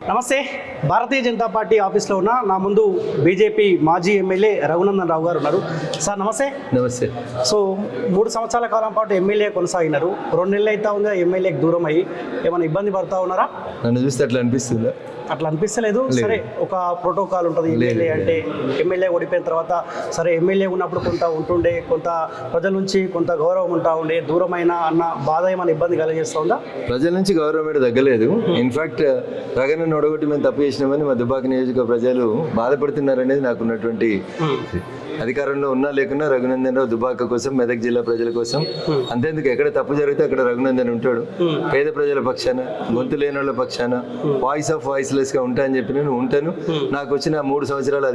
నమస్తే. భారతీయ జనతా పార్టీ ఆఫీస్లో ఉన్న నా ముందు బీజేపీ మాజీ ఎమ్మెల్యే రఘునందన్ రావు గారు ఉన్నారు. సార్ నమస్తే. నమస్తే. సో 3 సంవత్సరాల కాలం పాటు ఎమ్మెల్యే కొనసాగినారు. 2 నెలలు అయితే ఉందా ఎమ్మెల్యేకి దూరం అయ్యి, ఏమైనా ఇబ్బంది పడతా ఉన్నారా? నన్ను చూస్తే అట్లా అనిపిస్తుందా? అట్లా అనిపిస్తలేదు. సరే, ఒక ప్రోటోకాల్ ఉంటుంది ఎమ్మెల్యే అంటే. ఎమ్మెల్యే ఓడిపోయిన తర్వాత సరే ఎమ్మెల్యే ఉన్నప్పుడు కొంత ఉంటుండే, కొంత ప్రజల నుంచి కొంత గౌరవం ఉంటా ఉండే, దూరమైన అన్న బాధ ఏమైనా ఇబ్బంది కలిగిస్తూ ఉందా? ప్రజల నుంచి గౌరవం మీద తగ్గలేదు. ఇన్ఫాక్ట్ రగనని ఒడగొట్టి మేము తప్పు చేసినామని మా దుబ్బాక నియోజక ప్రజలు బాధపడుతున్నారనేది నాకున్నటువంటి అధికారంలో ఉన్నా లేకున్నా రఘునందన్ రావు దుబ్బాక కోసం, మెదక్ జిల్లా ప్రజల కోసం. అంతేందుకు ఎక్కడ తప్పు జరిగితే అక్కడ రఘునందన్ ఉంటాడు. పేద ప్రజల పక్షాన, గొంతు లేని వాళ్ళ పక్షాన, వాయిస్ ఆఫ్ వాయిస్లెస్ గా ఉంటా అని చెప్పి నేను ఉంటాను. నాకు వచ్చిన 3 సంవత్సరాల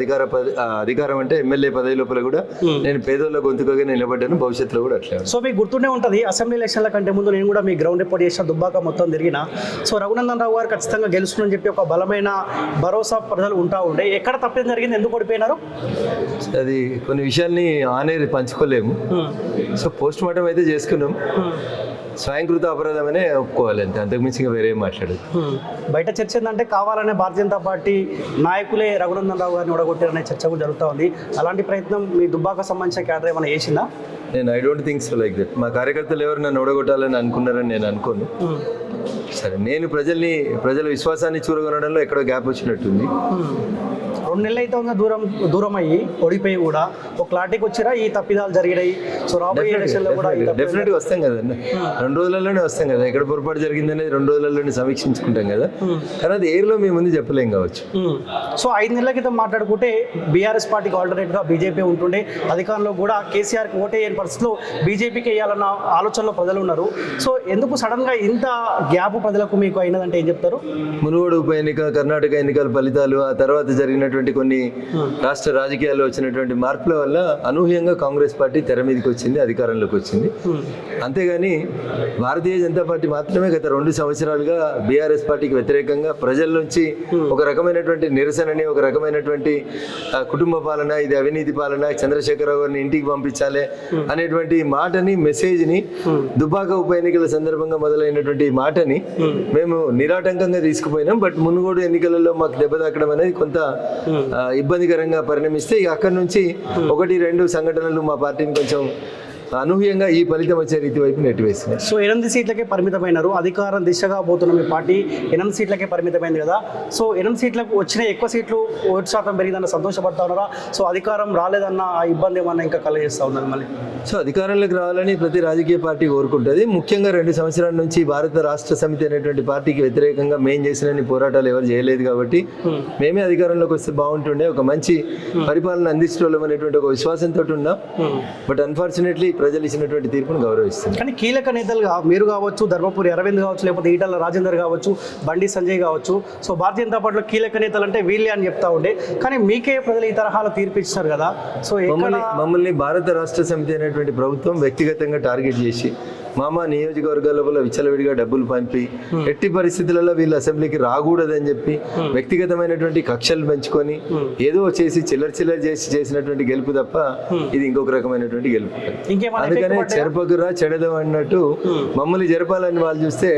అధికారం అంటే ఎమ్మెల్యే పదవి లోపల కూడా నేను పేదోళ్ళ గొంతుకగా నిలబడ్డాను. భవిష్యత్తులో కూడా అట్లా. సో మీకు గుర్తుండే ఉంటుంది, అసెంబ్లీ ఎలక్షన్ల కంటే ముందు నేను కూడా మీ గ్రౌండ్ రిపోర్ట్ చేసిన దుబ్బాక మొత్తం తిరిగిన. సో రఘునందన్ రావు గారు ఖచ్చితంగా గెలుస్తుందని చెప్పి ఒక బలమైన భరోసా ప్రజలు ఉంటా ఉండే. ఎక్కడ తప్పేం జరిగింది, ఎందుకు ఓడిపోయినారు? అది కొన్ని విషయాల్ని ఆనేది పంచుకోలేము. సో పోస్ట్ మార్టం అయితే చేసుకున్నాం. స్వయంకృత అపరాధమనే ఒప్పుకోవాలి అంతే, అంతకుమించి వేరే మాట్లాడదు. బయట చర్చ ఏంటంటే కావాలనే భారతీయ జనతా పార్టీ నాయకులే రఘునందన్ రావు గారిని ఓడగొట్టారనే చర్చ కూడా జరుగుతూ ఉంది. అలాంటి ప్రయత్నం మీ దుబ్బాక సంబంధించిన క్యాడర్ ఏమైనా చేసిందా? నేను I don't think so like that. మా కార్యకర్తలు ఎవరు నన్ను ఓడగొట్టాలని అనుకున్నారని నేను అనుకోను. సరే, నేను ప్రజల విశ్వాసాన్ని చూరగొనడంలో ఎక్కడో గ్యాప్ వచ్చినట్టుంది. 2 నెలలు అయితే ఉందా దూరం అయ్యి ఓడిపోయి కూడా ఒక క్లారిటీకి వచ్చిరా ఈ తప్పిదాలు జరిగినాయి. సో రాబోయే ఎలక్షన్లో కూడా డెఫినెట్గా వస్తాం కదండి. 2 రోజులలోనే వస్తాం కదా. ఎక్కడ పొరపాటు జరిగిందనేది 2 రోజులలోనే సమీక్షించుకుంటాం కదా. కానీ అది ఏర్లో మేము ముందు చెప్పలేం కావచ్చు. సో 5 నెలల క్రితం మాట్లాడుకుంటే బీఆర్ఎస్ పార్టీకి ఆల్టర్నేట్గా బీజేపీ ఉంటుండే. అధికారంలో కూడా కేసీఆర్కి ఓటేయని పరిస్థితిలో బీజేపీకి వేయాలన్న ఆలోచనలో ప్రజలు ఉన్నారు. సో ఎందుకు సడన్గా ఇంత గ్యాప్ ప్రజలకు మీకు అయినదంటే ఏం చెప్తారు? మునుగోడు ఉప ఎన్నిక, కర్ణాటక ఎన్నికల ఫలితాలు, ఆ తర్వాత జరిగినటువంటి కొన్ని రాష్ట్ర రాజకీయాల్లో వచ్చినటువంటి మార్పుల వల్ల అనూహ్యంగా కాంగ్రెస్ పార్టీ తెర మీదకి వచ్చింది, అధికారంలోకి వచ్చింది. అంతేగాని భారతీయ జనతా పార్టీ మాత్రమే గత 2 సంవత్సరాలుగా బీఆర్ఎస్ పార్టీకి వ్యతిరేకంగా ప్రజల నుంచి ఒక రకమైనటువంటి నిరసనని, ఒక రకమైనటువంటి కుటుంబ పాలన, ఇది అవినీతి పాలన, చంద్రశేఖరరావు గారిని ఇంటికి పంపించాలి అనేటువంటి మాటని, మెసేజ్ని, దుబ్బాక ఉప ఎన్నికల సందర్భంగా మొదలైనటువంటి మాటని మేము నిరాటంకంగా తీసుకుపోయినాం. బట్ మునుగోడు ఎన్నికలలో మాకు దెబ్బ తాకడం అనేది కొంత ఇబ్బందికరంగా పరిణమిస్తే ఇక అక్కడి నుంచి 1-2 సంఘటనలు మా పార్టీని కొంచెం అనూహ్యంగా ఈ ఫలితం వచ్చే రీతి వైపు నెట్టివేసింది. సో 8 సీట్లకే పరిమితమైనారు. అధికారం దిశగా పోతున్న మీ పార్టీ 8 సీట్లకే పరిమితమైంది కదా. సో 8 సీట్లకు వచ్చిన ఎక్కువ సీట్లు ఓటు శాతం పెరిగిందన్న సంతోషపడతా ఉన్నారా? సో అధికారం రాలేదన్న ఆ ఇబ్బంది ఏమన్నా ఇంకా కలగజేస్తూ ఉన్నారు మళ్ళీ? సో అధికారంలోకి రావాలని ప్రతి రాజకీయ పార్టీ కోరుకుంటుంది. ముఖ్యంగా 2 సంవత్సరాల నుంచి భారత రాష్ట్ర సమితి అనేటువంటి పార్టీకి వ్యతిరేకంగా మేము చేసిన పోరాటాలు ఎవరు చేయలేదు కాబట్టి మేమే అధికారంలోకి వస్తే బాగుంటుండే, ఒక మంచి పరిపాలన అందించడం అనేటువంటి ఒక విశ్వాసంతో ఉన్నాం. బట్ అన్ఫార్చునేట్లీ ప్రజలు ఇచ్చినటువంటి తీర్పును గౌరవిస్తుంది. కానీ కీలక నేతలుగా మీరు కావచ్చు, ధర్మపురి అరవింద్ కావచ్చు, లేకపోతే ఈటల రాజేందర్ కావచ్చు, బండి సంజయ్ కావచ్చు, సో భారతీయ జనతా పార్టీలో కీలక నేతలు అంటే వీళ్ళే అని చెప్తా ఉండే. కానీ మీకే ప్రజలు ఈ తరహాలో తీర్పు ఇచ్చినారు కదా. సో మమ్మల్ని భారత రాష్ట్ర సమితి అనేటువంటి ప్రభుత్వం వ్యక్తిగతంగా టార్గెట్ చేసి మామ నియోజకవర్గాల వల్ల విచ్చలవిడిగా డబ్బులు పంపి ఎట్టి పరిస్థితులలో వీళ్ళు అసెంబ్లీకి రాకూడదని చెప్పి వ్యక్తిగతమైనటువంటి కక్షలు పెంచుకొని ఏదో చేసి చిల్లర చేసినటువంటి గెలుపు తప్ప ఇది ఇంకొక రకమైనటువంటి గెలుపు. అందుకనే చెరపకురా చెడదాం అన్నట్టు మమ్మల్ని జరపాలని వాళ్ళు చూస్తే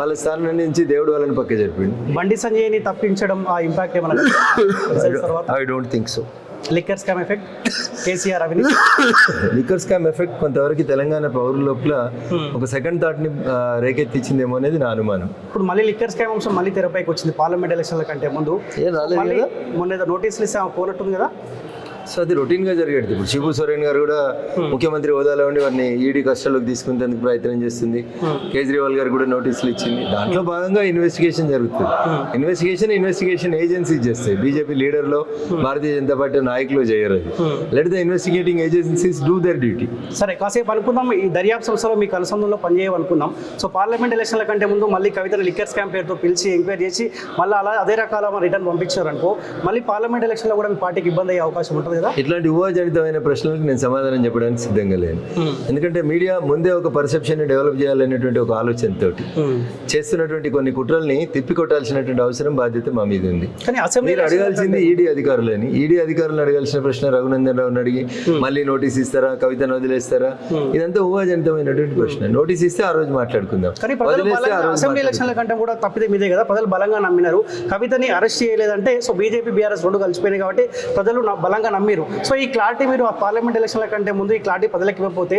వాళ్ళ స్థానం నుంచి దేవుడు వాళ్ళని పక్క జరిపిండు. బండి సంజయ్ని తప్పించడం ఆ ఇంపాక్ట్ ఏమన్నా? I don't think so. Liquor scam effect, KCR అవినీతి. లిక్కర్ స్కామ్ ఎఫెక్ట్ కొంతవరకు తెలంగాణ పౌరుల లోపల ఒక సెకండ్ థాట్ ని రేకెత్తించిందేమో అనేది నా అనుమానం. ఇప్పుడు మళ్ళీ లిక్కర్ స్కామ్ అంశం మళ్ళీ తెరపైకి వచ్చింది పార్లమెంట్ ఎలక్షన్ల కంటే ముందు. మొన్న ఏదో నోటీసులు ఇస్తే పోనట్టుంది కదా. సో అది రొటీన్గా జరిగేది. ఇప్పుడు శిబు సోరెన్ గారు కూడా ముఖ్యమంత్రి హోదాలో ఉండి వారిని ఈడీ కస్టడీలోకి తీసుకునేందుకు ప్రయత్నం చేస్తుంది. కేజ్రీవాల్ గారు కూడా నోటీసులు ఇచ్చింది. దాంట్లో భాగంగా ఇన్వెస్టిగేషన్ జరుగుతుంది. ఇన్వెస్టిగేషన్ ఏజెన్సీస్ చేస్తాయి. బీజేపీ లీడర్లో భారతీయ జనతా పార్టీ నాయకులు చేయరు. Let the investigating agencies do their duty. సరే, కాసేపు అనుకుందాం ఈ దర్యాప్తు సంస్థలో మీకు అనుసంధానంలో పనిచేయాలనుకుందాం. సో పార్లమెంట్ ఎలక్షన్ల కంటే ముందు మళ్ళీ కవితను లిక్కర్ స్కామ్ పేరుతో పిలిచి ఎంక్వైరీ చేసి మళ్ళీ అలా అదే రకాల రిటర్న్ పంపించారు అనుకో, మళ్ళీ పార్లమెంట్ ఎలక్షన్లో కూడా మీ పార్టీకి ఇబ్బంది అయ్యే అవకాశం ఉంటుంది. ఉంటుంది కదా. ఇట్లాంటి ఊహాజనితమైన ప్రశ్నలకు నేను సమాధానం చెప్పడానికి సిద్ధంగా లేను. ఎందుకంటే మీడియా ముందే ఒక పర్సెప్షన్ డెవలప్ చేయాలనేటువంటి ఒక ఆలోచనతోటి చేస్తున్నటువంటి కొన్ని కుట్రల్ని తిప్పికొట్టాల్సినటువంటి అవసరం బాధ్యత మా మీద ఉంది. కానీ అసెంబ్లీ మీరు అడగాల్సింది ఈడీ అధికారులని. ఈడీ అధికారులను అడగాల్సిన ప్రశ్న రఘునందన్ రావుని అడిగి మళ్ళీ నోటీస్ ఇస్తారా, కవితను వదిలేస్తారా, ఇదంతా ఊహాజనితమైనటువంటి ప్రశ్న. నోటీస్ ఇస్తే ఆ రోజు మాట్లాడుకుందాం, కానీ ప్రజలు వదిలేస్తే ఆ రోజు అసెంబ్లీ ఎలక్షన్ల కంటే కూడా తప్పితే మీదే కదా. ప్రజలు బలంగా నమ్మినారు, కవితని అరెస్ట్ చేయలేదంటే సో బీజేపీ బీఆర్ఎస్ రెండు కలిసిపోయినాయి కాబట్టి ప్రజలు బలంగా నమ్మిరు. సో ఈ క్లారిటీ మీరు ఆ పార్లమెంట్ ఎలక్షన్ల కంటే ముందు ఈ క్లారిటీ ప్రజలకు ఇవ్వకపోతే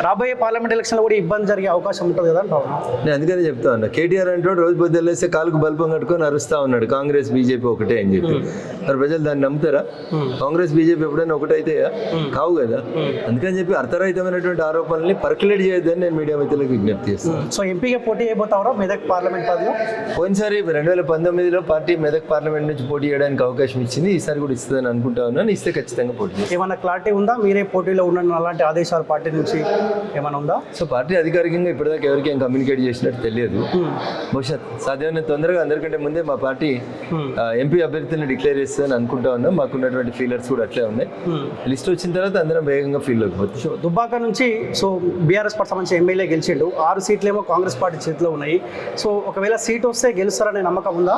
రాబోయే పార్లమెంట్ ఎలక్షన్లో కూడా ఇబ్బంది జరిగే అవకాశం ఉంటుంది కదా అంటారు. నేను అందుకనే చెప్తా ఉన్నా, కేటీఆర్ అంటే రోజు పొద్దులేస్తే కాలుకు బల్బం కట్టుకొని అరుస్తా ఉన్నాడు కాంగ్రెస్ బీజేపీ ఒకటే అని చెప్పి. మరి ప్రజలు దాన్ని నమ్ముతారా? కాంగ్రెస్ బీజేపీ ఎప్పుడైనా ఒకటైతే కావు కదా. అందుకని చెప్పి అర్థరహితమైనటువంటి ఆరోపణల్ని పర్కులేట్ చేయొద్దని నేను మీడియా మిత్రులకు విజ్ఞప్తి చేస్తాను. సో ఎంపీగా పోటీ చేయబోతావరా మెదక్ పార్లమెంట్ పదవిలో? పోయినసారి 2019లో పార్టీ మెదక్ పార్లమెంట్ నుంచి పోటీ చేయడానికి అవకాశం ఇచ్చింది, ఈసారి కూడా ఇస్తుందని అనుకుంటా ఉన్నాను. ఇస్తే ఖచ్చితంగా పోటీ చేస్తాను. ఏమన్నా క్లారిటీ ఉందా? మీరే పోటీలో ఉన్న అలాంటి ఆదేశాలు పార్టీ నుంచి ఏమైనా ఉందా? సో పార్టీ అధికారికంగా ఇప్పటిదాకా ఎవరికి ఏం కమ్యూనికేట్ చేసినట్టు తెలియదు. బహుశా సాధ్యమైన తొందరగా అందరికంటే ముందే మా పార్టీ ఎంపీ అభ్యర్థులను డిక్లేర్ చేస్తుందని అనుకుంటా ఉన్నాం. మాకున్నటువంటి ఫీలర్స్ కూడా అట్లే ఉన్నాయి. లిస్ట్ వచ్చిన తర్వాత అందరం వేగంగా ఫీల్ అయిపోతుంది. సో దుబ్బాక నుంచి సో బీఆర్ఎస్ పార్టీ సంబంధించి ఎమ్మెల్యే గెలిచిండు, 6 సీట్లేమో కాంగ్రెస్ పార్టీ చేతిలో ఉన్నాయి. సో ఒకవేళ సీట్ వస్తే గెలుస్తారనే నమ్మకం ఉందా?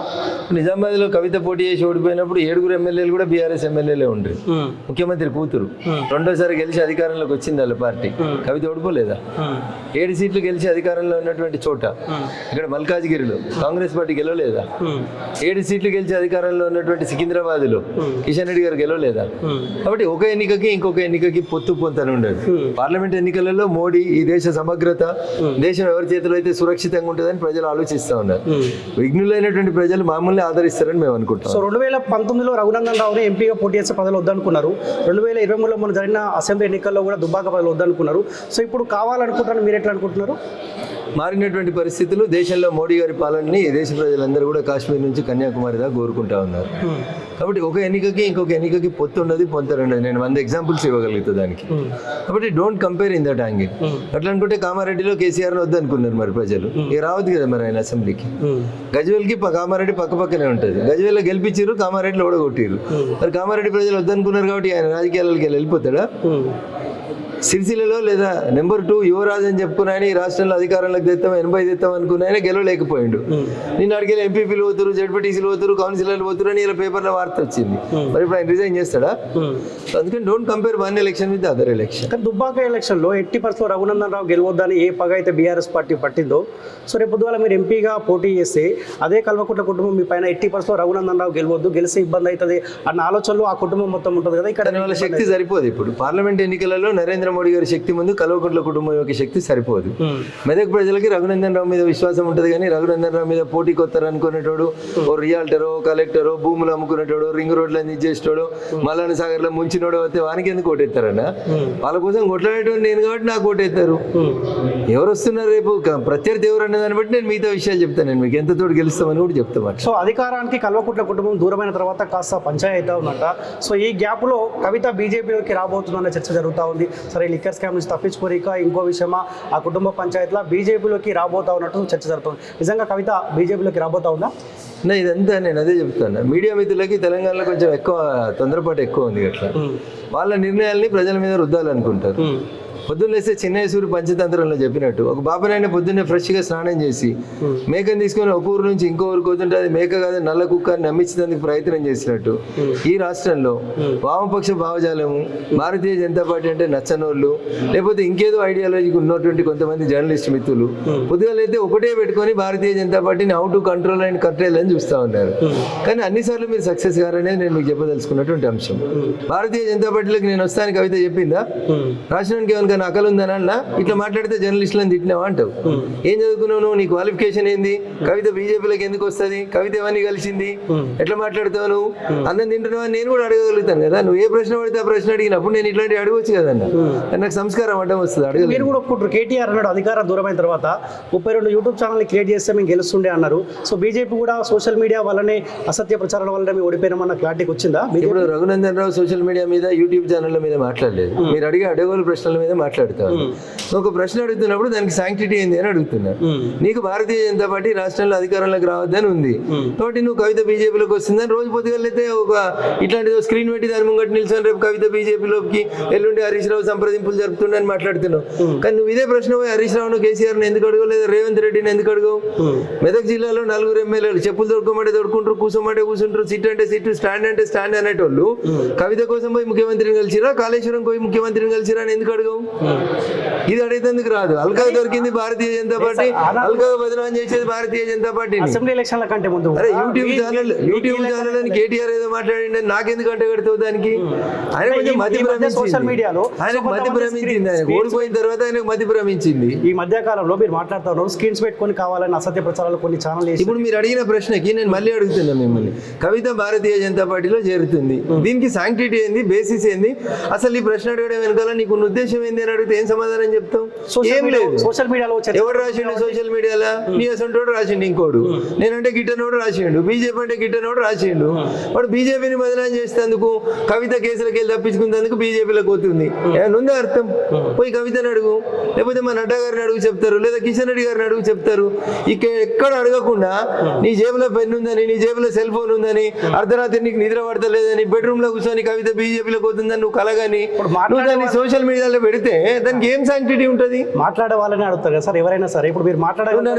నిజామాబాద్లో కవిత పోటీ చేసి ఓడిపోయినప్పుడు 7 ఎమ్మెల్యేలు కూడా బీఆర్ఎస్ ఎమ్మెల్యేలే ఉండ్రి. ముఖ్యమంత్రి కూతురు రెండోసారి గెలిచి అధికారంలోకి వచ్చింది వాళ్ళ పార్టీ. కవిత ఓడిపోలేదా? 7 సీట్లు గెలిచి అధికారంలో ఉన్నటువంటి చోట ఇక్కడ మల్కాజ్గిరిలో కాంగ్రెస్ పార్టీ గెలవలేదా? 7 సీట్లు గెలిచి అధికారంలో ఉన్నటువంటి సికింద్రాబాద్లో కిషన్ రెడ్డి గారు గెలవలేదా? కాబట్టి ఒక ఎన్నికకి ఇంకొక ఎన్నికకి పొంతన ఉండదు. పార్లమెంట్ ఎన్నికలలో మోడీ ఈ దేశ సమగ్రత, దేశం ఎవరి చేతిలో అయితే సురక్షితంగా ఉంటుందని ప్రజలు ఆలోచిస్తూ ఉన్నారు. విఘ్నులైనటువంటి ప్రజలు మామూలుగా ఆదరిస్తారని మేము అనుకుంటాం. సో 2019లో రఘునందన్ రావుని ఎంపీగా పోటీ చేసే ప్రజలు వద్దనుకున్నారు. 2023లో మన జరిగిన అసెంబ్లీ ఎన్నికల్లో కూడా దుబ్బాక ప్రజలు వద్దనుకున్నారు. సో ఇప్పుడు కావాలనుకుంటున్నారు, మీరు ఎట్లా అనుకుంటున్నారు? మారినటువంటి పరిస్థితులు, దేశంలో మోడీ గారి పాలనని దేశ ప్రజలందరూ కూడా కాశ్మీర్ నుంచి కన్యాకుమారి దాకా కోరుకుంటా ఉన్నారు. కాబట్టి ఒక ఎన్నికకి ఇంకొక ఎన్నికకి పొంతనుండదు. నేను 100 ఎగ్జాంపుల్స్ ఇవ్వగలుగుతాను దానికి. కాబట్టి don't compare in that angle. అట్లా అనుకుంటే కామారెడ్డిలో కేసీఆర్ని వద్దనుకున్నారు మరి ప్రజలు. ఇక రావద్దు కదా మరి ఆయన అసెంబ్లీకి. గజ్వేల్కి కామారెడ్డి పక్కనే ఉంటుంది. గజ్వేల్లో గెలిపించారు, కామారెడ్డిలో ఓడగొట్టారు. మరి కామారెడ్డి ప్రజలు వద్దనుకున్నారు కాబట్టి ఆయన రాజకీయాలకి వెళ్ళిపోతాడా? సిరిసిల్లలో లేదా నెంబర్ 2 యువరాజ్ అని చెప్పుకుని ఆయన ఈ రాష్ట్రంలో అధికారంలోకి తెస్తాం 80 తెస్తాం అనుకుని ఆయన గెలవలేకపోయిండు. నిన్న అడిగే ఎంపీపీలు పోతారు, జడ్పీటీసీలు పోతారు, కౌన్సిలర్లు పోతారు అని ఇలా పేపర్లో వార్త వచ్చింది. మరి ఇప్పుడు ఆయన రిజైన్ చేస్తాడా? అందుకని don't compare one election with other election. కానీ దుబ్బాక ఎలక్షన్లో 80% రఘునందన్ రావు గెలవద్దని ఏ పగ అయితే బీఆర్ఎస్ పార్టీ పట్టిందో, సో రేపు పొద్దుగాల మీరు ఎంపీగా పోటీ చేస్తే అదే కల్వకుంట్ల కుటుంబం మీ పైన 80% రఘునందన్ రావు గెలవద్దు, గెలిస్తే ఇబ్బంది అవుతుంది అన్న ఆలోచనలో ఆ కుటుంబం మొత్తం ఉంటుంది కదా. ఇక్కడ వాళ్ళ శక్తి సరిపోదు. ఇప్పుడు పార్లమెంట్ ఎన్నికలలో నరేంద్ర మోడీ గారి శక్తి ముందు కల్వకుంట్ల కుటుంబం యొక్క శక్తి సరిపోదు. మెదక్ ప్రజలకి రఘునందన్ రావు మీద విశ్వాసం ఉంటుంది, కానీ రఘునందన్ రావు మీద పోటీకి వస్తారు అనుకునేటోడు ఓ రియాల్టరో, కలెక్టరో, భూములు అమ్ముకునేటోడు, రింగ్ రోడ్లను ఇచ్చేసేటోడు, మల్లాన సాగర్లో ముంచినోడు వస్తే వానికి ఎందుకు ఓటేస్తారన్న? వాళ్ళ కోసం కొట్లాడేటోడు నేను కాబట్టి నాకు ఓటేస్తారు. ఎవరు వస్తున్నారు రేపు ప్రత్యర్థి ఎవరు అనే దాన్ని బట్టి నేను మిగతా విషయాలు చెప్తాను. నేను మీకు ఎంత తోడు గెలుస్తామని కూడా చెప్తాను. సో అధికారానికి కల్వకుంట్ల కుటుంబం దూరమైన తర్వాత కాస్త పంచాయతీ ఉందంట. సో ఈ గ్యాప్లో కవిత బీజేపీలోకి రాబోతుందన్న చర్చ జరుగుతూ ఉంది. సరే లిక్కర్ స్కామ్ నుంచి తప్పించుకోరిక ఇంకో విషయమా ఆ కుటుంబ పంచాయతీలో బీజేపీలోకి రాబోతా ఉన్నట్టు చర్చ జరుగుతుంది. నిజంగా కవిత బీజేపీలోకి రాబోతా ఉందా? ఇదంతా నేను అదే చెప్తాను. మీడియా మిత్రులకి తెలంగాణలో కొంచెం ఎక్కువ తొందరపాటు ఎక్కువ ఉంది. అట్లా వాళ్ళ నిర్ణయాల్ని ప్రజల మీద రుద్దాలనుకుంటారు. పొద్దున్నేస్తే చిన్నేశ్వరి పంచతంత్రంలో చెప్పినట్టు ఒక బాబనాయన పొద్దున్నే ఫ్రెష్గా స్నానం చేసి మేకను తీసుకొని ఒక ఊరు నుంచి ఇంకో ఊరికి పోతుంటే అది మేక కాదు నల్ల కుక్క అని నమ్మించేందుకు ప్రయత్నం చేసినట్టు ఈ రాష్ట్రంలో వామపక్ష భావజాలము, భారతీయ జనతా పార్టీ అంటే నచ్చనోళ్ళు, లేకపోతే ఇంకేదో ఐడియాలజీకి ఉన్నటువంటి కొంతమంది జర్నలిస్ట్ మిత్రులు పొద్దుగాలైతే ఒకటే పెట్టుకొని భారతీయ జనతా పార్టీని హౌ టు కంట్రోల్ అండ్ కట్రేల్ అని చూస్తూ ఉన్నారు. కానీ అన్నిసార్లు మీరు సక్సెస్ కారనేది నేను మీకు చెప్పదలుచుకున్నటువంటి అంశం. భారతీయ జనతా పార్టీలోకి నేను వస్తాను కవిత చెప్పిందా? రాష్ట్రానికి ఏమన్నా నకలు ఉందనన్నా ఇట్లా మాట్లాడితే జర్నలిస్టులను తిట్టినావా అంటావు. ఏం చదువుకున్నావు నువ్వు? నీ క్వాలిఫికేషన్ ఏంది? కవిత బీజేపీలోకి ఎందుకు వస్తుంది? కవిత ఎవరిని కలిసింది? ఎట్లా మాట్లాడుతావు నువ్వు? అన్నం తింటున్నావు అని నేను కూడా అడగగలుగుతాను కదా. నువ్వు ఏ ప్రశ్న పడితే ఆ ప్రశ్న అడిగినప్పుడు నేను ఇట్లాంటివి అడగవచ్చు కదన్నా. నాకు సంస్కారం అడ్డం వస్తుంది. అడగలేదు. మీరు కూడా ఒప్పుకుంటారు కేటీఆర్ అన్నాడు అధికారం దూరమైన తర్వాత 32 యూట్యూబ్ ఛానల్ క్రియేట్ చేస్తే మేము గెలుస్తుండే అన్నారు. సో బీజేపీ కూడా సోషల్ మీడియా వల్లనే అసత్య ప్రచారాల వల్లనే మేము ఓడిపోయినామన్న క్లారిటీకి వచ్చిందా? ఇప్పుడు రఘునందన్ రావు సోషల్ మీడియా మీద యూట్యూబ్ ఛానళ్ళ మీద మాట్లాడలేదు. మీరు అడిగే అడగోలు ప్రశ్నల మీద మాట్లాడతాను. ఒక ప్రశ్న అడుగుతున్నప్పుడు దానికి శాంక్టిటీ ఏంది అని అడుగుతున్నాను. నీకు భారతీయ జనతా పార్టీ రాష్ట్రంలో అధికారంలోకి రావద్దని ఉంది కాబట్టి నువ్వు కవిత బీజేపీలోకి వస్తుందని రోజు పొద్దుగలైతే ఒక ఇట్లాంటి స్క్రీన్ పెట్టి దాని ముంగట నిల్చొని రేపు కవిత బీజేపీలోకి ఎల్లుండి హరీష్ రావు సంప్రదింపులు జరుపుతుండని మాట్లాడుతున్నావు. కానీ నువ్వు ఇదే ప్రశ్న పోయి హరీష్ రావును కేసీఆర్ని ఎందుకు అడగవు, లేదా రేవంత్ రెడ్డిని ఎందుకు అడగవు? మెదక్ జిల్లాలో 4 ఎమ్మెల్యేలు చెప్పులు దొరకమంటే దొరుకుంటారు, కూర్చోమంటే కూర్చుంటారు, సిట్ అంటే సిట్, స్టాండ్ అంటే స్టాండ్ అనేటోళ్ళు కవిత కోసం పోయి ముఖ్యమంత్రిని కలిసిరా, కాళేశ్వరం పోయి ముఖ్యమంత్రిని కలిసిరా అని ఎందుకు అడగవు? ఇది అడిగేందుకు రాదు. అల్కా దొరికింది భారతీయ జనతా పార్టీ, అల్కా బదనాం చేసేది భారతీయ జనతా పార్టీ. అసెంబ్లీ ఎలక్షన్ల కంటే ముందు అరే యూట్యూబ్ ఛానల్ అని కేటీఆర్ ఏదో మాట్లాడిండి నాకెందుకు అంటే కడతావు దానికి? ఆయన కొంచెం మతి సోషల్ మీడియాలో ఆయనకు మతి భ్రమించింది. ఆయన ఓడిపోయిన తర్వాత ఆయనకు మతి భ్రమించింది. ఈ మధ్య కాలంలో మీరు మాట్లాడుతూ ఉన్నారు స్క్రీన్స్ పెట్టుకొని కావాలని అసత్య ప్రచారాలు కొన్ని ఛానల్. ఇప్పుడు మీరు అడిగిన ప్రశ్నకి నేను మళ్ళీ అడుగుతున్నా మిమ్మల్ని, కవిత భారతీయ జనతా పార్టీలో చేరుతుంది, దీనికి శాంక్టిటీ ఏంది, బేసిస్ ఏంది, అసలు ఈ ప్రశ్న అడగడం వెనకాల నీకు ఉద్దేశం ఏంది అని అడిగితే ఏం సమాధానం చెప్తాం? ఏం లేదు. సోషల్ మీడియాలో ఎవరు రాసిండు సోషల్ మీడియాలో? నీ అసంటోడు రాసిండు, ఇంకోడు నేనంటే గిట్టనోడు రాసిండు, బీజేపీ అంటే గిట్టనోడు రాసిండు. వాడు బీజేపీని బదనాం చేసేందుకు, కవిత కేసులకి వెళ్ళి తప్పించుకునేందుకు బీజేపీలోకి పోతుంది. ఏమన్నా ఉందా అర్థం? పోయి కవితను అడుగు, లేకపోతే మా నడ్డా గారిని అడుగు చెప్తారు, లేదా కిషన్ రెడ్డి గారిని అడుగు చెప్తారు. ఇక్కడ ఎక్కడ అడగకుండా నీ జేబులో పెన్ ఉందని, నీ జేబులో సెల్ ఫోన్ ఉందని, అర్ధరాత్రి నీకు నిద్ర పడతలేదని, బెడ్రూమ్ లో కూర్చొని కవిత బీజేపీలోకి పోతుందని నువ్వు కలగాని నువ్వు దాన్ని సోషల్ మీడియాలో పెడితే దానికి ఏం శాంక్టిటీ ఉంటుంది? మాట్లాడే వాళ్ళని అడుగుతారు కదా సార్ ఎవరైనా సరే. ఇప్పుడు మీరు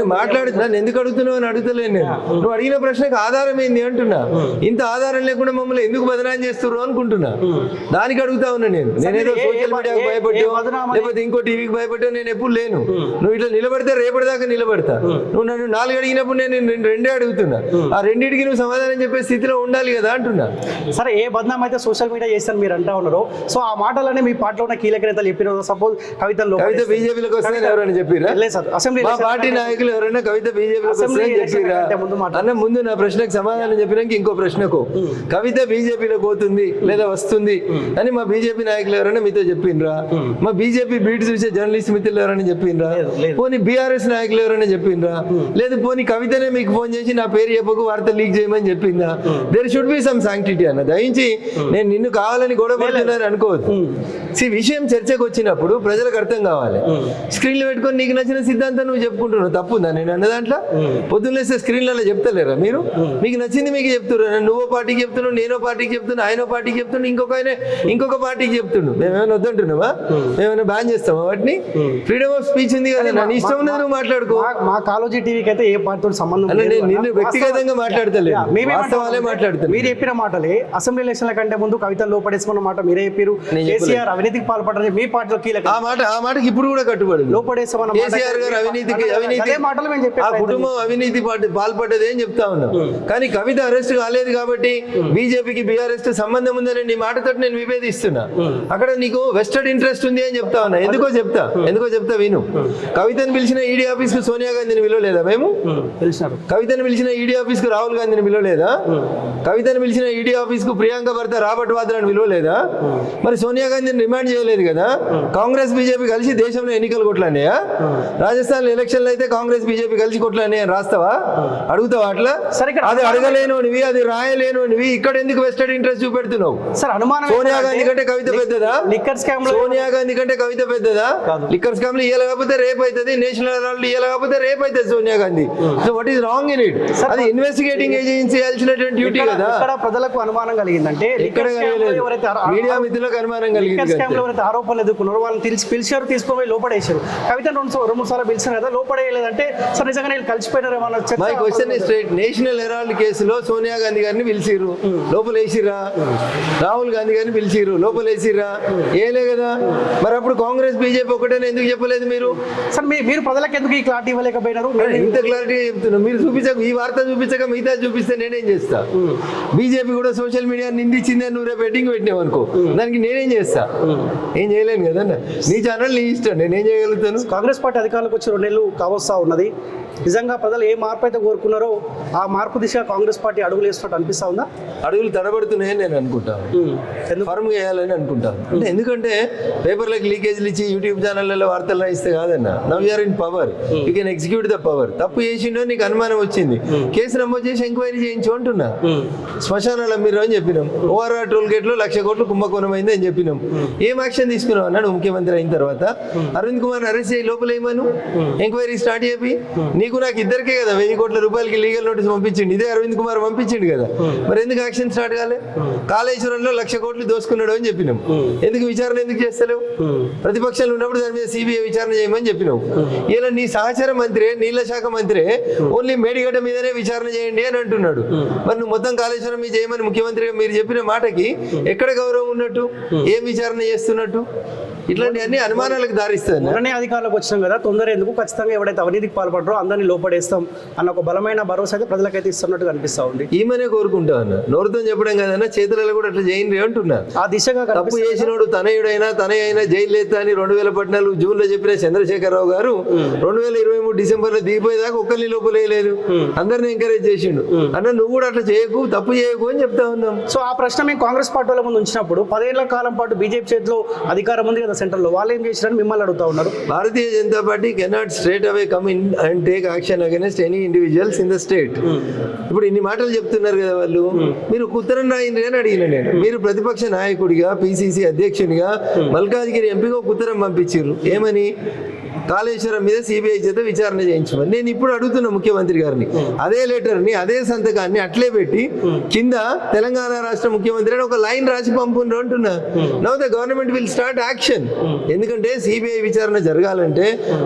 నన్ను ఎందుకు అడుగుతున్నావు అని అడుగుతలేను నేను. నువ్వు అడిగిన ప్రశ్నకు ఆధారం ఏంది అంటున్నా. ఇంత ఆధారం లేకుండా మమ్మల్ని ఎందుకు బదనాం చేస్తున్నారు అనుకుంటున్నా, దానికి అడుగుతా ఉన్నా నేను. నేనేదో సోషల్ మీడియాకు భయపడ్డావు లేకపోతే ఇంకో టీవీకి భయపడ్డావు నేను ఎప్పుడు లేను. నువ్వు ఇట్లా నిలబడితే రేపటిదాకా నిలబడతా. నువ్వు నన్ను 4 అడిగినప్పుడు నేను 2 అడుగుతున్నా. ఆ 2టికి నువ్వు సమాధానం చెప్పే స్థితిలో ఉండాలి కదా అంటున్నా. సరే ఏ బదనాం అయితే సోషల్ మీడియా చేస్తాను మీరు అంటా ఉన్నారు. సో ఆ మాటలనే మీ పార్టీలో ఉన్న కీలక నేతలు చెప్పిన సపోజ్ కవిత బీజేపీలోకి వస్తుందని ఎవరైనా చెప్పిరా? లేదు సార్. అసెంబ్లీ మా పార్టీ నాయకులు ఎవరైనా కవిత బీజేపీలోకి వస్తుందని చెప్పిరా? అన్న ముందు నా ప్రశ్నకు సమాధానం చెప్పినాక ఇంకో ప్రశ్నకు, కవిత బీజేపీలోకి పోతుంది లేదా వస్తుంది అని మా బీజేపీ నాయకులు ఎవరైనా మీతో చెప్పిండ్రా? మా బీజేపీ బీట్ చూసే జర్నలిస్ట్ మిత్రులు ఎవరైనా చెప్పిండ్రా? పోనీ బీఆర్ఎస్ నాయకులు ఎవరైనా చెప్పిండ్రా? లేదు పోనీ కవితనే మీకు ఫోన్ చేసి నా పేరు చెప్పకు వార్త లీక్ చేయమని చెప్పిందా? There should be some sanctity అన్న. దయించి నేను నిన్ను కావాలని గొడవ పడుతున్నాను అనుకోవద్దు. విషయం చర్చకు వచ్చినప్పుడు ప్రజలకు అర్థం కావాలి. స్క్రీన్లు పెట్టుకొని నీకు నచ్చిన సిద్ధాంతం నువ్వు చెప్పుకుంటున్నావు, తప్పుందా నేను అన్న దాంట్లో? పొద్దున్నేస్తే స్క్రీన్లలో చెప్తలేరా మీరు? మీకు నచ్చింది మీకు చెప్తున్నారు. నువ్వో పార్టీకి చెప్తున్నావు, నేనో పార్టీకి చెప్తున్నా, ఆయనో పార్టీకి చెప్తున్నా, ఇంకొక పార్టీకి చెప్తున్నావు. మేమేమైనా వద్దంటున్నావా? మేమైనా బ్యాన్ చేస్తామా వాటిని? ఫ్రీడమ్ ఆఫ్ స్పీచ్ ఉంది కదా, నన్ను ఇష్టం ఉన్నది నువ్వు మాట్లాడుకో. మా కాలోజీ టీవీకి అయితే ఏ పార్టీతో సంబంధం లేదు. నిన్ను వ్యక్తిగతంగా మాట్లాడతలే, వాస్తవాలే మాట్లాడుతున్నా. మీరు చెప్పిన మాటలే అసెంబ్లీ ఎలక్షన్ల కంటే ముందు కవితలు లోపడేసుకున్న మాట మీరే చెప్పారు. కేసీఆర్ అవినీతికి పాల్పడాలని మీ పార్టీలో కీలక. ఆ మాటకి ఇప్పుడు కూడా కట్టుబడి లోపడేసామన్న కేసీఆర్ గారు అవినీతి మాటలు మేము చెప్పాము. ఆ కుటుంబం అవినీతి పాల్పడ్డది అని చెప్తా ఉన్నాం. కానీ కవిత అరెస్ట్ కాలేదు కాబట్టి బీజేపీకి బీఆర్ఎస్ తో సంబంధం ఉందని నీ మాటతో నేను విభేదిస్తున్నా. అక్కడ నీకు వెస్టెడ్ ఇంట్రెస్ట్ ఉంది అని చెప్తా ఉన్నా. ఎందుకో చెప్తా విను. కవితను పిలిచిన ఈడీ ఆఫీస్ కు సోనియా గాంధీని పిలవలేదా? మేము పిలిచినారు. కవితను పిలిచిన ఈడీ ఆఫీస్ కు రాహుల్ గాంధీని పిలవలేదా? కవితను పిలిచిన ఈడీ ఆఫీస్ కు ప్రియాంక భర్త రాబర్ట్ వాద్రాని పిలవలేదా? మరి సోనియా గాంధీని రిమాండ్ చేయలేదు కదా? కాంగ్రెస్ బీజేపీ కలిసి దేశంలో ఎన్నికలు కొట్లాడినాయా? రాజస్థాన్ ఎలక్షన్లు అయితే కాంగ్రెస్ బీజేపీ కలిసి కొట్లాడినాయి అని రాస్తావా? అడుగుతావా అట్లా? అది అడగలేనివి, అది రాయలేనివి ఇక్కడ ఎందుకు వెస్టెడ్ ఇంట్రెస్ట్ చూపెడుతున్నావు? సోనియా గాంధీ కంటే కవిత పెద్దదా? సోనియా గాంధీ కంటే కవిత పెద్దదా? లిక్కర్ స్కామ్ లో ఇయ్యలేకపోతే రేపు అవుతుంది, నేషనల్ హెరాల్డ్ ఇయ్యలేకపోతే రేపు అవుతుంది Sonia Gandhi. So what is wrong in it? అది ఇన్వెస్టిగేటింగ్ ఏజెన్సీ చేయాల్సినటువంటి డ్యూటీ కదా. ఇక్కడ ప్రజలకు అనుమానం కలిగిందంటే ఇక్కడ మీడియా మిత్రులకు అనుమానం కలిగింది. ఆరోపణలు ఎదుర్కొన్నారు, వాళ్ళని పిలిచారు, తీసుకుపోయి లోపడేశారు. కవిత 2-3 సార్లు పిలిచారు కదా, లోపడేయలేదంటే సార్ నిజంగా వీళ్ళు కలిసిపోయినారు ఏమన్నా? My question is straight. National herald కేసులో సోనియా గాంధీ గారిని పిలిచిర్రు, లోపలేసిరా? రాహుల్ గాంధీ గారిని పిలిచిర్రు, లోపలేసిరా? ఏలే కదా. మరి అప్పుడు కాంగ్రెస్ బీజేపీ ఒకటేనా ఎందుకు చెప్పలేదు మీరు? సార్ మీరు ప్రజలకు ఎందుకు ఈ క్లారిటీ ఇవ్వలేకపోయినారు? ఇంత క్లారిటీగా చెప్తున్నా. మీరు చూపించక, ఈ వార్త చూపించక మిగతా చూపిస్తే నేనేం చేస్తా? బీజేపీ కూడా సోషల్ మీడియా నిందించింది అని నువ్వు రేపు బెట్టింగ్ పెట్టినావు అనుకో, దానికి నేనేం చేస్తా? ఏం చేయలేను కదా. నీ ఛానల్ నీ ఇష్టం, నేనేం చేయగలుగుతాను? కాంగ్రెస్ పార్టీ అధికారులకు వచ్చి 2 నెలలు కావస్తా ఉన్నది. నిజంగా ప్రజలు ఏ మార్పు అయితే కోరుకున్నారో ఆ మార్పు దిశగా కాంగ్రెస్ పార్టీ అడుగులు వేస్తున్నట్టు అనిపిస్తా ఉందా? అడుగులు తడబడుతున్నాయని నేను అనుకుంటాను, ఎందుకు? ఫర్మ్ చేయాలని అనుకుంటాను. అంటే ఎందుకంటే పేపర్లకు లీకేజ్లు ఇచ్చి యూట్యూబ్ ఛానళ్ళలో వార్తలు రాయిస్తే కాదన్న. Now you're in power, you can execute the power. తప్పు చేసిండో నీకు అనుమానం వచ్చింది, కేసు నమోదు చేసి ఎంక్వైరీ చేయించు అంటున్నా. శ్మశానాలు అమ్మిరు అని చెప్పినాం, ఓఆర్ఆర్ టోల్ గేట్లో 1,00,000 కోట్లు కుంభకోణం అయింది అని చెప్పినాం. ఏం యాక్షన్ తీసుకున్నావు అన్నాడు ముఖ్యమంత్రి అయిన తర్వాత? అరవింద్ కుమార్ అరెస్ట్ చేయి, లోపల ఏమను ఎంక్వైరీ స్టార్ట్ చేపి. నీకు నాకు ఇద్దరికే కదా 1,000 కోట్ల రూపాయలకి లీగల్ నోటీస్ పంపించిండు, ఇదే అరవింద్ కుమార్ పంపించిండు కదా. మరి ఎందుకు యాక్షన్ స్టార్ట్ కాలే? కాళేశ్వరంలో 1,00,000 కోట్లు దోసుకున్నాడు అని చెప్పినాం, ఎందుకు విచారణ ఎందుకు చేస్తలేవు? ప్రతిపక్షాలు ఉన్నప్పుడు దాని మీద సిబిఐ విచారణ చేయమని చెప్పినావు. ఇలా నీ సహచర మంత్రి, నీళ్ల శాఖ మంత్రి ఓన్లీ మేడిగడ్డ మీదనే విచారణ చేయండి అని అంటున్నాడు. మరి నువ్వు మొత్తం కాళేశ్వరం మీద చేయమని ముఖ్యమంత్రిగా మీరు చెప్పిన మాటకి ఎక్కడ గౌరవం ఉన్నట్టు? ఏం విచారణ చేస్తున్నట్టు? ఇట్లాంటివన్నీ అనుమానాలకు దారిస్తుంది. మొన్ననే అధికారులకు వచ్చినాం కదా, తొందర ఎందుకు, ఖచ్చితంగా ఎవరైతే అవినీతికి పాల్పడరో అందరినీ లోపడేస్తాం అన్న ఒక బలమైన భరోసా అయితే ప్రజలకైతే ఇస్తున్నట్టుగా అనిపిస్తా ఉంది. ఈమెనే కోరుకుంటా అన్న, నోరుతో చెప్పడం కదన్నా, చేతులలో కూడా అట్లా చేయండి అంటున్నా. ఆ దిశగా తప్పు చేసినోడు తనయుడైనా తనయైనా జైలు లేతా అని 2014 జూన్లో చెప్పిన చంద్రశేఖరరావు గారు 2023 డిసెంబర్లో దిగిపోయేదాకా ఒక్కరిని లోపలేదు, అందరిని ఎంకరేజ్ చేసిండు. అన్న నువ్వు కూడా అట్లా చేయకు, తప్పు చేయకు అని చెప్తా ఉన్నాం. సో ఆ ప్రశ్న మేము కాంగ్రెస్ పార్టీ వాళ్ళ ముందు ఉంచినప్పుడు 10 ఏళ్ల కాలం పాటు బీజేపీ చేతిలో అధికారం ఉంది కదా సెంట్రల్లో, వాళ్ళు ఏం చేసిరని మిమ్మల్ని అడుగుతా ఉన్నారు. Bharatiya Janata Party cannot straight away come in and take action against any individuals in the state. ఇప్పుడు ఇన్ని మాటలు చెప్తున్నారు కదా వాళ్ళు, మీరు ఉత్తరం రాయండి అని అడిగిన నేను. మీరు ప్రతిపక్ష నాయకుడిగా, పిసిసి అధ్యక్షునిగా మల్కాజ్గిరి ఎంపీగా ఉత్తరం పంపించారు, ఏమని? కాళేశ్వరం మీద సిబిఐ చేత విచారణ చేయించమని. నేను ఇప్పుడు అడుగుతున్నా ముఖ్యమంత్రి గారిని, అదే లెటర్ని అదే సంతకాన్ని అట్లే పెట్టి కింద తెలంగాణ రాష్ట్ర ముఖ్యమంత్రి అని ఒక లైన్ రాసి పంపుండ్రు అంటున్నా. Now the government will start action. ఎందుకంటే సిబిఐ విచారణ జరగాలంటే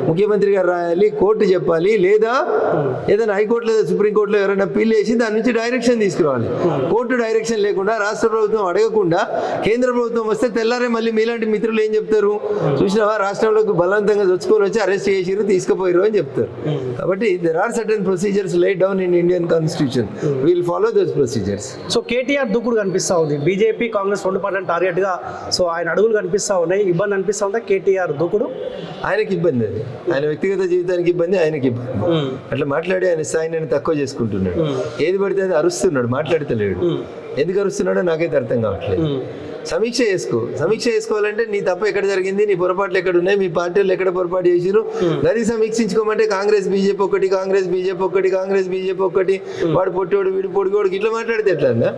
ముఖ్యమంత్రి గారు రాయాలి, కోర్టు చెప్పాలి, లేదా ఏదైనా హైకోర్టు లేదా సుప్రీంకోర్టులో ఎవరైనా పిల్ వేసి దాని నుంచి డైరెక్షన్ తీసుకురావాలి. కోర్టు డైరెక్షన్ లేకుండా, రాష్ట్ర ప్రభుత్వం అడగకుండా కేంద్ర ప్రభుత్వం వస్తే తెల్లారే మళ్ళీ మీలాంటి మిత్రులు ఏం చెప్తారు? చూసినావా, రాష్ట్రంలోకి బలవంతంగా తెచ్చుకొని వచ్చి అరెస్ట్ చేసిరు, తీసుకుపోయారు అని చెప్తారు. కాబట్టి there are certain procedures laid down in Indian Constitution. We will follow those procedures. So KTR దూకుడు కనిపిస్తా ఉంది, బీజేపీ కాంగ్రెస్ 2% టార్గెట్ గా. సో ఆయన అడుగులు కనిపిస్తా ఉన్నాయి, ఇబ్బంది అనిపిస్తా ఉందా కేటీఆర్ దూకుడు? ఆయనకి ఇబ్బంది, అది ఆయన వ్యక్తిగత జీవితానికి ఇబ్బంది, ఆయనకి ఇబ్బంది. అట్లా మాట్లాడి ఆయన స్థాయిని ఆయన తక్కువ చేసుకుంటున్నాడు. ఏది పడితే అది అరుస్తున్నాడు, మాట్లాడతలేడు. ఎందుకు అరుస్తున్నాడో నాకైతే అర్థం కావట్లేదు. సమీక్ష చేసుకోవాలంటే నీ తప్పు ఎక్కడ జరిగింది, నీ పొరపాట్లు ఎక్కడ ఉన్నాయి, మీ పార్టీలు ఎక్కడ పొరపాటు చేసిరు, అది సమీక్షించుకోమంటే కాంగ్రెస్ బీజేపీ ఒకటి, కాంగ్రెస్ బీజేపీ ఒకటి, కాంగ్రెస్ బీజేపీ ఒకటి, వాడు పొట్టోడు వీడు పొడిగోడు ఇట్లా మాట్లాడితే ఎట్లా అన్నా?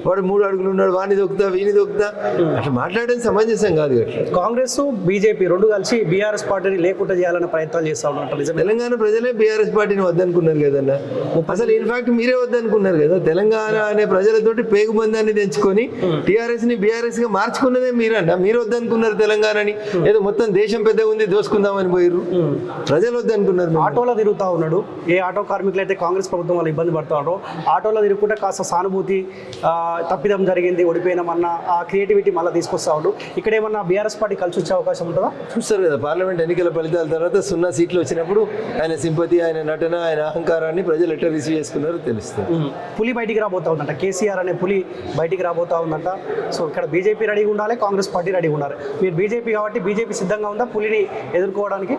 వాడు 3 అడుగులు ఉన్నాడు, వాడిని దొక్కుతా వీని దొక్కుతా, అట్లా మాట్లాడడం సమంజసం కాదు. కాంగ్రెస్ బీజేపీ రెండు కలిసి బీఆర్ఎస్ పార్టీని లేకుండా చేయాలనే ప్రయత్నాలు చేస్తా ఉన్నారు. తెలంగాణ ప్రజలే బీఆర్ఎస్ పార్టీని వద్దనుకున్నారు కదన్నా. అసలు ఇన్ఫాక్ట్ మీరే వద్దనుకున్నారు కదా. తెలంగాణ అనే ప్రజలతోటి పేగుబంధాన్ని తెంచుకొని టీఆర్ఎస్ ని బీఆర్ఎస్ గా మార్చుకున్నదే మీరన్నా. మీరు వద్దనుకున్నారు తెలంగాణని, ఏదో మొత్తం దేశం పెద్ద ఉంది దోసుకుందామని పోయారు, ప్రజలు వద్దనుకున్నారు. ఆటోలో తిరుగుతా ఉన్నాడు, ఏ ఆటో కార్మికులు అయితే కాంగ్రెస్ ప్రభుత్వం వాళ్ళు ఇబ్బంది పడుతున్నారో ఆటోలో తిరుగుకుంటే కాస్త సానుభూతి, తప్పిదం జరిగింది, ఓడిపోయినామన్న ఆ క్రియేటివిటీ మళ్ళీ తీసుకొస్తా ఉండు. ఇక్కడ ఏమన్నా బీఆర్ఎస్ పార్టీ కలిసి వచ్చే అవకాశం ఉంటుందా? చూస్తారు కదా, పార్లమెంట్ ఎన్నికల ఫలితాల తర్వాత 0 సీట్లు వచ్చినప్పుడు ఆయన సింపతి, ఆయన నటన, ఆయన అహంకారాన్ని ప్రజలు ఎట్లా రిసీవ్ చేసుకున్నారో తెలుస్తుంది. పులి బయటికి రాబోతా ఉందంట, కేసీఆర్ అనే పులి బయటికి రాబోతా ఉందంట. సో ఇక్కడ బీజేపీ రెడీగా ఉండాలి, కాంగ్రెస్ పార్టీ రెడీగా ఉండాలి. మీరు బీజేపీ కాబట్టి బీజేపీ సిద్ధంగా ఉందా పులిని ఎదుర్కోవడానికి?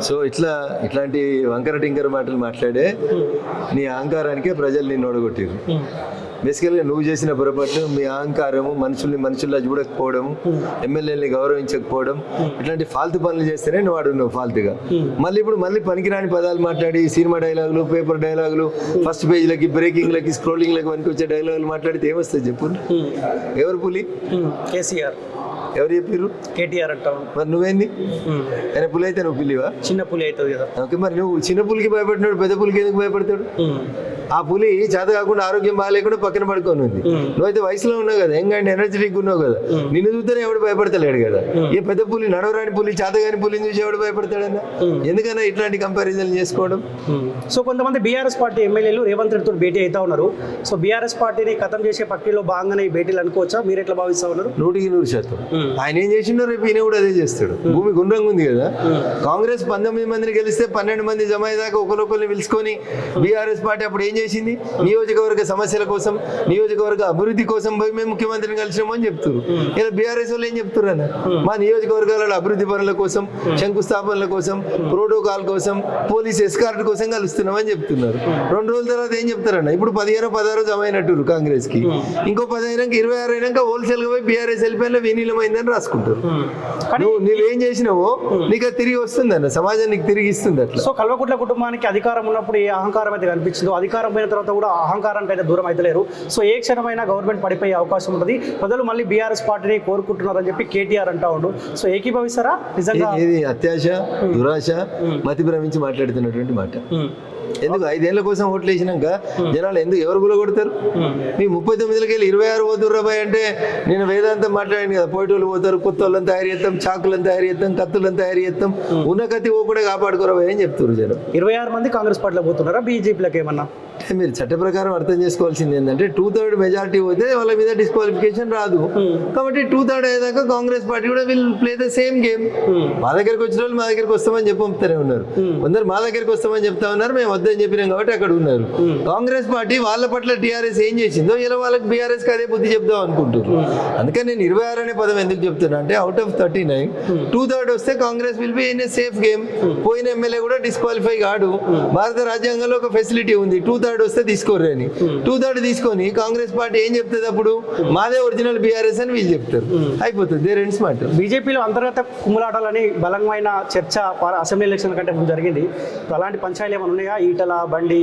సో ఇట్లాంటి వంకర టింకర మాటలు మాట్లాడే నీ అహంకారానికే ప్రజలు నిన్ను ఓడగొట్టారు. బేసికల్గా నువ్వు చేసిన పొరపాటు మీ అహంకారము, మనుషుల్లా చూడకపోవడము, ఎమ్మెల్యేలని గౌరవించకపోవడం, ఇట్లాంటి ఫాల్తు పనులు చేస్తేనే నువ్వు ఆడున్నావు ఫాల్తుగా. ఇప్పుడు పనికిరాని పదాలు మాట్లాడి సినిమా డైలాగులు, పేపర్ డైలాగులు, ఫస్ట్ పేజ్లకి, బ్రేకింగ్లకి, స్క్రోలింగ్లకి పనికి వచ్చే డైలాగులు మాట్లాడితే ఏమొస్తుంది చెప్పు? ఎవరు పులి? కేసీఆర్. ఎవరు చెప్పారు? కేటీఆర్ అంటావు. మరి నువ్వేంది? ఆయన పులి అయితే నువ్వు పిల్లివా? చిన్న పులి అవుతుంది కదా. ఓకే, మరి నువ్వు చిన్న పులికి భయపడినాడు, పెద్ద పులికి ఎందుకు భయపడతాడు? ఆ పులి చేత కాకుండా ఆరోగ్యం బాగాలేకుండా పక్కన పడుకొని ఉంది. నువ్వైతే వయసులో ఉన్నావు కదా, యంగ్ అండ్ ఎనర్జెటిక్ ఉన్నావు కదా, నిన్ను చూస్తేనే ఎవడు భయపడతలేడు కదా. ఏ పెద్ద పులి, నడవరాని పులి, చేతగాని పులిని చూసి ఎవడు భయపడతాడన్నా? ఎందుకన్నా ఇట్లాంటి కంపారిజన్ చేసుకోవడం? సో కొంతమంది బీఆర్ఎస్ పార్టీ ఎమ్మెల్యేలు రేవంత్ రెడ్డితో భేటీ అవుతా ఉన్నారు. సో బీఆర్ఎస్ పార్టీని ఖతం చేసే ప్రక్రియలో భాగంగానే ఈ భేటీలు అనుకోవచ్చా? మీరు ఎట్లా భావిస్తా ఉన్నారు? 100% ఆయన ఏం చేసిండో రేపు ఈయన కూడా అదే చేస్తాడు. భూమి గుండ్రంగా ఉంది కదా. కాంగ్రెస్ 19 మందిని గెలిస్తే 12 మంది జమ అయ్యేదాకా ఒకరొకరిని పిలుచుకొని బీఆర్ఎస్ పార్టీ అప్పుడు ఏం చేసింది? నియోజకవర్గ సమస్యల కోసం, నియోజకవర్గ అభివృద్ధి కోసం పోయి మేము ముఖ్యమంత్రిని కలిసినాము అని చెప్తున్నారు. ఇలా బీఆర్ఎస్ వాళ్ళు ఏం చెప్తున్నారు అన్న? మా నియోజకవర్గాలలో అభివృద్ధి పనుల కోసం, శంకుస్థాపనల కోసం, ప్రోటోకాల్ కోసం, పోలీస్ ఎస్కార్ట్ కోసం కలుస్తున్నామని చెప్తున్నారు. 2 రోజుల తర్వాత ఏం చెప్తారన్న? ఇప్పుడు 15-16 జమ అయినట్టు కాంగ్రెస్ కి, ఇంకో 15 26 అయినాక హోల్సేల్ గా పోయి బీఆర్ఎస్ వెళ్ళిపోయిన వినీలమైందని రాసుకుంటారు. నువ్వేం చేసినావో నీకు అది తిరిగి వస్తుంది అన్న, సమాజం నీకు తిరిగి ఇస్తుంది అట్లా. సో కల్వకుంట్ల కుటుంబానికి అధికారం ఉన్నప్పుడు ఏ అహంకారం అయితే కనిపించిందో, అధికారం పోయిన తర్వాత కూడా అహంకారానికి అయితే దూరం అయితే లేరు. సో ఏ క్షణమైనా గవర్నమెంట్ పడిపోయే అవకాశం ఉంటుంది. ప్రజలు మళ్ళీ బీఆర్ఎస్ పార్టీని కోరుకుంటున్నారని చెప్పి కేటీఆర్ అంటా ఉండు. సో ఏకీభవిస్తారా నిజంగా? ఇది అత్యాశ, దురాశ, మతి భ్రమించి మాట్లాడుతున్నటువంటి మాట. ఎందుకు 5 ఏళ్ల కోసం ఓట్లు వేసినాక జనాలు ఎవరు గులగొడతారు? మీ 39 26 పోతుర్రు రాబాయ్ అంటే నేను వేదాంతం మాట్లాడాను కదా. పోయేటోళ్ళు పోతారు, కొత్త వాళ్ళని తయారు చేస్తాం, చాకులను తయారు చేస్తాం, కత్తులను తయారు చేస్తాం, ఉన్న కత్తి పోకుండా కాపాడుకోరాబాయ్ అని చెప్తారు జనం. 26 మంది కాంగ్రెస్ పార్టీలో పోతున్నారా, బీజేపీలోకి ఏమన్నా? మీరు చట్ట ప్రకారం అర్థం చేసుకోవాల్సింది ఏంటంటే 2/3 మెజారిటీ పోతే వాళ్ళ మీద డిస్క్వాలిఫికేషన్ రాదు. కాబట్టి 2/3 అయ్యేదాకా కాంగ్రెస్ పార్టీ కూడా will play the same game. మా దగ్గరికి వచ్చిన వాళ్ళు మా దగ్గరికి వస్తామని చెప్పి ఉన్నారు. కొందరు మా దగ్గరికి వస్తామని చెప్తా ఉన్నారు, మేము వద్దని చెప్పినాం కాబట్టి అక్కడ ఉన్నారు. కాంగ్రెస్ పార్టీ వాళ్ళ పట్ల టీఆర్ఎస్ ఏం చేసిందో ఇలా వాళ్ళకి బీఆర్ఎస్ కి అదే బుద్ధి చెప్దాం అనుకుంటున్నారు. అందుకని నేను 26 అనే పదం ఎందుకు చెప్తున్నా అంటే అవుట్ ఆఫ్ 39 2/3 వస్తే Congress will be in a safe game. పోయిన ఎమ్మెల్యే కూడా డిస్క్వాలిఫై కాడు. భారత రాజ్యాంగంలో ఒక ఫెసిలిటీ ఉంది, 2/3 వస్తే తీసుకోరు అని. 2/3 తీసుకొని కాంగ్రెస్ పార్టీ ఏం చెప్తుంది అప్పుడు? మాదే ఒరిజినల్ బీఆర్ఎస్ అని వీళ్ళు చెప్తారు, అయిపోతుంది. దే రెండ్స్ మాట. బీజేపీలో అంతర్గత కుమ్ములాటాలని బలమైన చర్చ అసెంబ్లీ ఎలక్షన్ కంటే ముందు జరిగింది. అలాంటి పంచాయతీలు ఏమైనా ఉన్నాయా? ఈటల, బండి,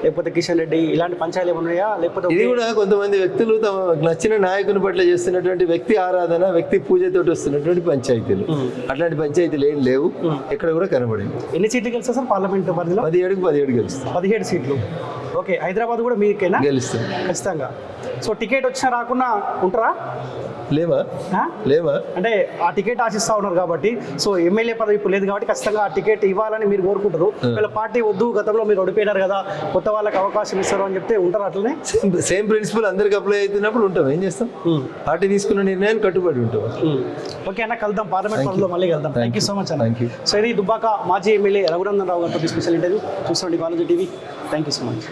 లేకపోతే కిషన్ రెడ్డి, ఇలాంటి పంచాయతీలు ఏమైనా ఉన్నాయా? లేకపోతే ఇది కూడా కొంతమంది వ్యక్తులు తమ నచ్చిన నాయకుని పట్ల చేస్తున్నటువంటి వ్యక్తి ఆరాధన, వ్యక్తి పూజతోటి వస్తున్నటువంటి పంచాయతీలు. అట్లాంటి పంచాయతీలు ఏం లేవు, ఎక్కడ కూడా కనబడింది. ఎన్ని సీట్లు గెలుస్తారు సార్ పార్లమెంట్ పరిధిలో? 17 గెలుస్తాం. 17 సీట్లు. ఓకే, హైదరాబాద్ కూడా మీకేనా? గెలుస్తాం ఖచ్చితంగా. సో టికెట్ వచ్చినా రాకుండా ఉంటారా? లేవా అంటే ఆ టికెట్ ఆశిస్తా ఉన్నారు కాబట్టి, సో ఎమ్మెల్యే పదవి ఇప్పుడు లేదు కాబట్టి ఖచ్చితంగా ఆ టికెట్ ఇవ్వాలని మీరు కోరుకుంటారు. వీళ్ళ పార్టీ వద్దు, గతంలో మీరు ఓడిపోయినారు కదా, కొత్త వాళ్ళకి అవకాశం ఇస్తారు అని చెప్తే ఉంటారు అట్లనే? సేమ్ ప్రిన్సిపల్ అందరికి అప్లై అవుతున్నప్పుడు ఉంటాం. ఏం చేస్తాం? పార్టీ తీసుకున్న నిర్ణయాన్ని కట్టుబడి ఉంటాం. ఓకే అన్న, కలుద్దాం పార్లమెంట్ పదవిలో మళ్ళీ కలుద్దాం. థ్యాంక్ యూ సో మచ్ అన్న. Thank you. సో ఇది దుబ్బాక మాజీ ఎమ్మెల్యే రఘునందన్ రావు గారితో స్పెషల్ ఇంటర్వ్యూ. చూసుకోండి college TV. Thank you so much.